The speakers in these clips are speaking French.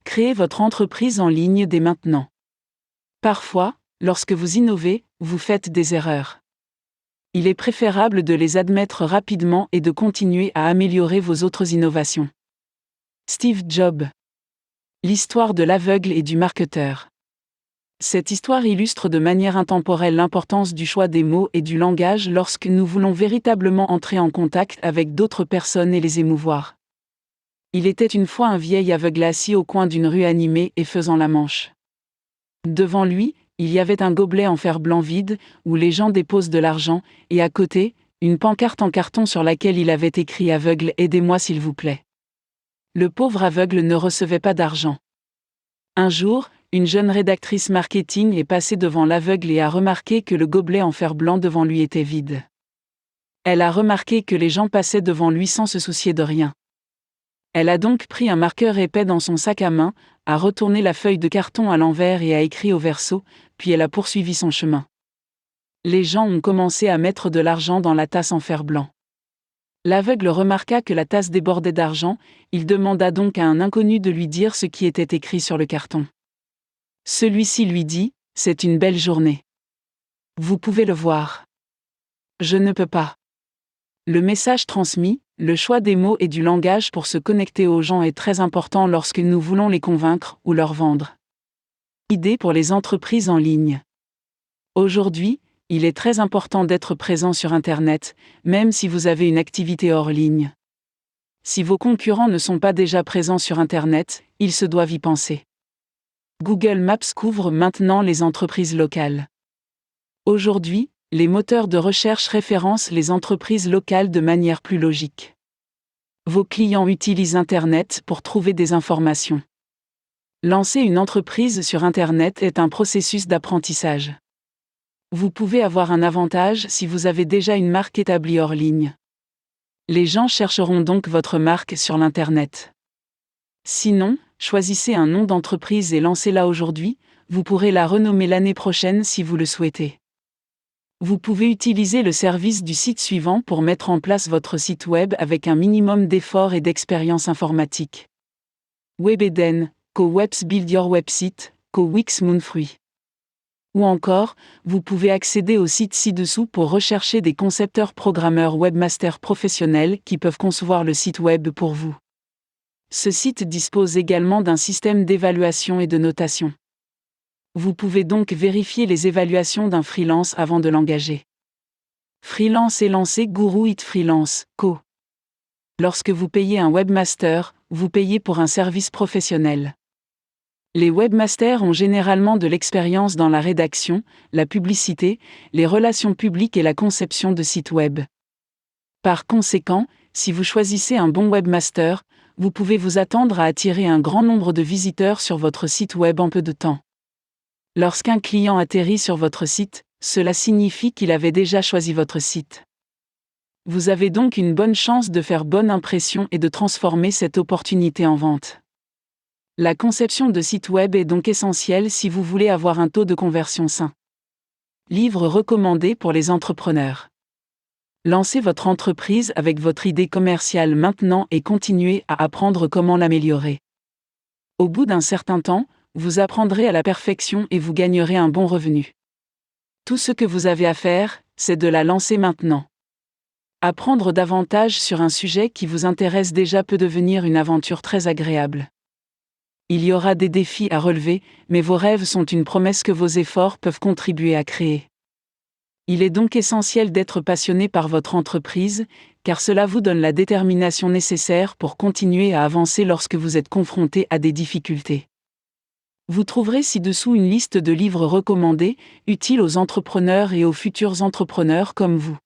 Créez votre entreprise en ligne dès maintenant. Parfois, lorsque vous innovez, vous faites des erreurs. Il est préférable de les admettre rapidement et de continuer à améliorer vos autres innovations. Steve Jobs. L'histoire de l'aveugle et du marketeur. Cette histoire illustre de manière intemporelle l'importance du choix des mots et du langage lorsque nous voulons véritablement entrer en contact avec d'autres personnes et les émouvoir. Il était une fois un vieil aveugle assis au coin d'une rue animée et faisant la manche. Devant lui, il y avait un gobelet en fer blanc vide, où les gens déposent de l'argent, et à côté, une pancarte en carton sur laquelle il avait écrit « Aveugle, aidez-moi s'il vous plaît ». Le pauvre aveugle ne recevait pas d'argent. Un jour, une jeune rédactrice marketing est passée devant l'aveugle et a remarqué que le gobelet en fer blanc devant lui était vide. Elle a remarqué que les gens passaient devant lui sans se soucier de rien. Elle a donc pris un marqueur épais dans son sac à main, a retourné la feuille de carton à l'envers et a écrit au verso, puis elle a poursuivi son chemin. Les gens ont commencé à mettre de l'argent dans la tasse en fer blanc. L'aveugle remarqua que la tasse débordait d'argent, il demanda donc à un inconnu de lui dire ce qui était écrit sur le carton. Celui-ci lui dit : « C'est une belle journée. Vous pouvez le voir. » Je ne peux pas. Le message transmis, le choix des mots et du langage pour se connecter aux gens est très important lorsque nous voulons les convaincre ou leur vendre. Idée pour les entreprises en ligne. Aujourd'hui, il est très important d'être présent sur Internet, même si vous avez une activité hors ligne. Si vos concurrents ne sont pas déjà présents sur Internet, ils se doivent y penser. Google Maps couvre maintenant les entreprises locales. Aujourd'hui, les moteurs de recherche référencent les entreprises locales de manière plus logique. Vos clients utilisent Internet pour trouver des informations. Lancer une entreprise sur Internet est un processus d'apprentissage. Vous pouvez avoir un avantage si vous avez déjà une marque établie hors ligne. Les gens chercheront donc votre marque sur l'Internet. Sinon, choisissez un nom d'entreprise et lancez-la aujourd'hui, vous pourrez la renommer l'année prochaine si vous le souhaitez. Vous pouvez utiliser le service du site suivant pour mettre en place votre site web avec un minimum d'effort et d'expérience informatique. WebEden, Co-Webs Build Your Website, Co-Wix Moonfruit. Ou encore, vous pouvez accéder au site ci-dessous pour rechercher des concepteurs programmeurs webmasters professionnels qui peuvent concevoir le site web pour vous. Ce site dispose également d'un système d'évaluation et de notation. Vous pouvez donc vérifier les évaluations d'un freelance avant de l'engager. Freelance et lancé Guru It Freelance, Co. Lorsque vous payez un webmaster, vous payez pour un service professionnel. Les webmasters ont généralement de l'expérience dans la rédaction, la publicité, les relations publiques et la conception de sites web. Par conséquent, si vous choisissez un bon webmaster, vous pouvez vous attendre à attirer un grand nombre de visiteurs sur votre site web en peu de temps. Lorsqu'un client atterrit sur votre site, cela signifie qu'il avait déjà choisi votre site. Vous avez donc une bonne chance de faire bonne impression et de transformer cette opportunité en vente. La conception de site web est donc essentielle si vous voulez avoir un taux de conversion sain. Livre recommandé pour les entrepreneurs. Lancez votre entreprise avec votre idée commerciale maintenant et continuez à apprendre comment l'améliorer. Au bout d'un certain temps, vous apprendrez à la perfection et vous gagnerez un bon revenu. Tout ce que vous avez à faire, c'est de la lancer maintenant. Apprendre davantage sur un sujet qui vous intéresse déjà peut devenir une aventure très agréable. Il y aura des défis à relever, mais vos rêves sont une promesse que vos efforts peuvent contribuer à créer. Il est donc essentiel d'être passionné par votre entreprise, car cela vous donne la détermination nécessaire pour continuer à avancer lorsque vous êtes confronté à des difficultés. Vous trouverez ci-dessous une liste de livres recommandés, utiles aux entrepreneurs et aux futurs entrepreneurs comme vous.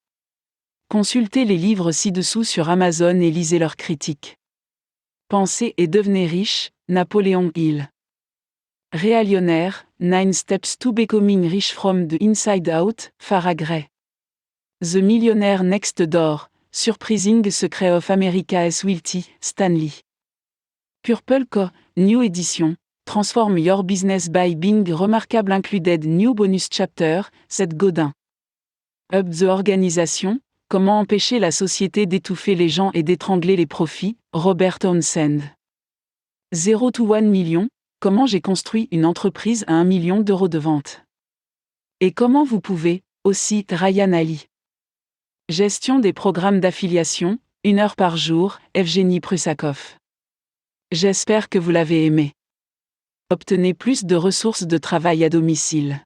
Consultez les livres ci-dessous sur Amazon et lisez leurs critiques. Pensez et devenez riche, Napoléon Hill. Réalionnaire, 9 Steps to Becoming Rich from the Inside Out, Farrah Gray. The Millionaire Next Door, Surprising Secret of America's Wealthy, Stan Lee. Purple Co., New Edition, Transform Your Business by Being Remarkable Included New Bonus Chapter, Seth Godin. Up the Organisation, Comment empêcher la société d'étouffer les gens et d'étrangler les profits, Robert Townsend. 0 to 1 million, comment j'ai construit une entreprise à 1 million d'euros de vente. Et comment vous pouvez, aussi, Ryan Ali. Gestion des programmes d'affiliation, 1 heure par jour, Evgeny Prusakov. J'espère que vous l'avez aimé. Obtenez plus de ressources de travail à domicile.